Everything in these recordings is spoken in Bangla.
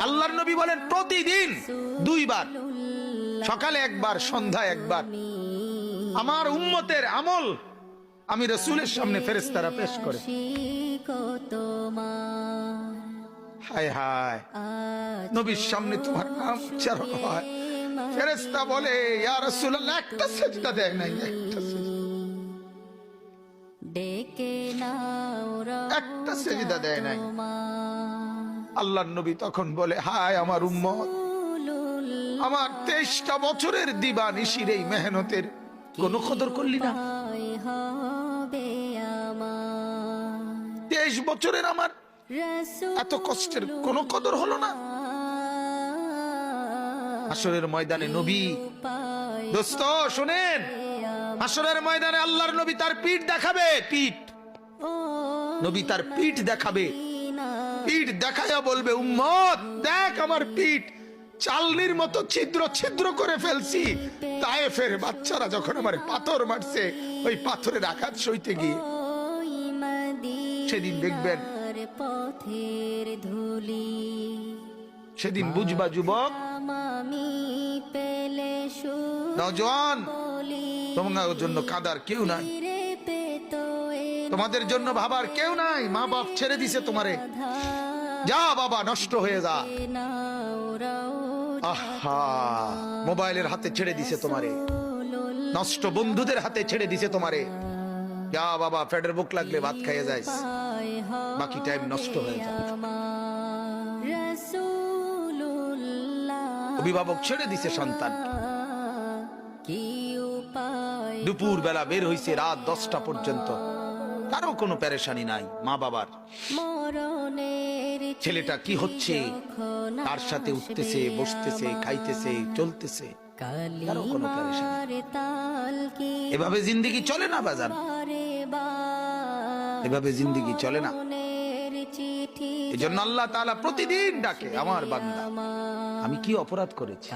আল্লাহর নবী বলেন প্রতিদিন 2 বার, সকালে একবার, সন্ধ্যায় একবার আমার উম্মতের আমল আমি রাসূলের সামনে ফেরেশতারা পেশ করে। হায় হায়, নবীর সামনে তোমার নাম উচ্চারণ হয়, ফেরেশতা বলে ইয়া রাসূলুল্লাহ একটা সিজদা দেয় নাই, একটা সিজদা দেয় নাই। আল্লাহর নবী তখন বলে হায় আমার উম্মত, আমার 23টা বছরের দিবানিশির এই মেহনতের কোনো কদর করলি না? 23 বছরের আমার এত কষ্টের কোনো কদর হলো না? হাসরের ময়দানে নবী, দোস্ত শুনেন, হাসরের ময়দানে আল্লাহর নবী তার পিঠ দেখাবে, পিঠ, নবী তার পিঠ দেখাবে, পিঠ দেখায়া বলবে উম্মত দেখ আমার পিঠ চালনির মতো ছিদ্র ছিদ্র করে ফেলছি। তায়েফের বাচ্চারা যখন আমার পাথর মারছে, ওই পাথরের আঘাত সইতে গিয়ে। সেদিন দেখবেন, সেদিন বুঝবা যুবক, নওজোয়ান, তোমার জন্য কাদার কেউ নাই, তোমাদের জন্য ভাবার কেউ নাই। মা বাপ ছেড়ে দিছে তোমারে, যা বাবা নষ্ট হয়ে যা। আহা, মোবাইলের হাতে ছেড়ে দিছে তোমারে, নষ্ট বন্ধুদের হাতে ছেড়ে দিছে তোমারে, যা বাবা পেটের বুক লাগলে ভাত খাইয়ে যাইস, বাকি টাইম নষ্ট হয়ে যায়। অভিভাবক ছেড়ে দিছে সন্তান, দুপুর বেলা বের হইছে রাত 10টা পর্যন্ত, কারো কোনো পেরেশানি নাই। মা বাবার ছেলেটা কি হচ্ছে, তার সাথে উঠতেছে, বসতেছে, খাইতেছে, চলতেছে, কারো কোনো পেরেশানি। এভাবে জিন্দেগি চলে না বাজান, এভাবে জিন্দেগি চলে না। এজন্য আল্লাহ তাআলা প্রতিদিন ডাকে আমার বান্দা আমি কি অপরাধ করেছি।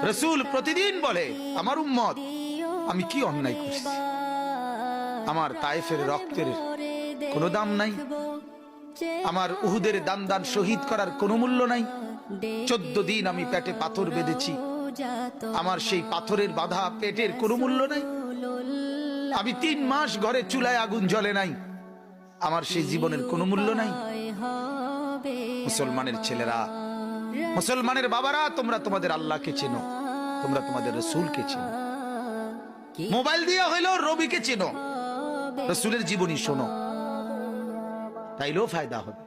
রাসূল প্রতিদিন বলে আমার উম্মত আমি কি অন্যায় করেছি। আমার তায়েফের রক্তের কোনো দাম নাই, আমার উহুদের দান দান শহীদ করার কোনো মূল্য নাই। 14 দিন আমি পেটে পাথর বেঁধেছি, আমার সেই পাথরের বাধা পেটের কোনো মূল্য নাই। আমি 3 মাস ঘরে চুলায় আগুন জ্বলে নাই, আমার সেই জীবনের কোনো মূল্য নাই। মুসলমানের ছেলেরা, মুসলমানের বাবারা, তোমরা তোমাদের আল্লাহকে চেনো, তোমরা তোমাদের রাসূলকে চেনো। মোবাইল দিয়া হইলো রবিকে চেনো, রাসূলের জীবনী শোনো, তাইলেও ফায়দা হবে।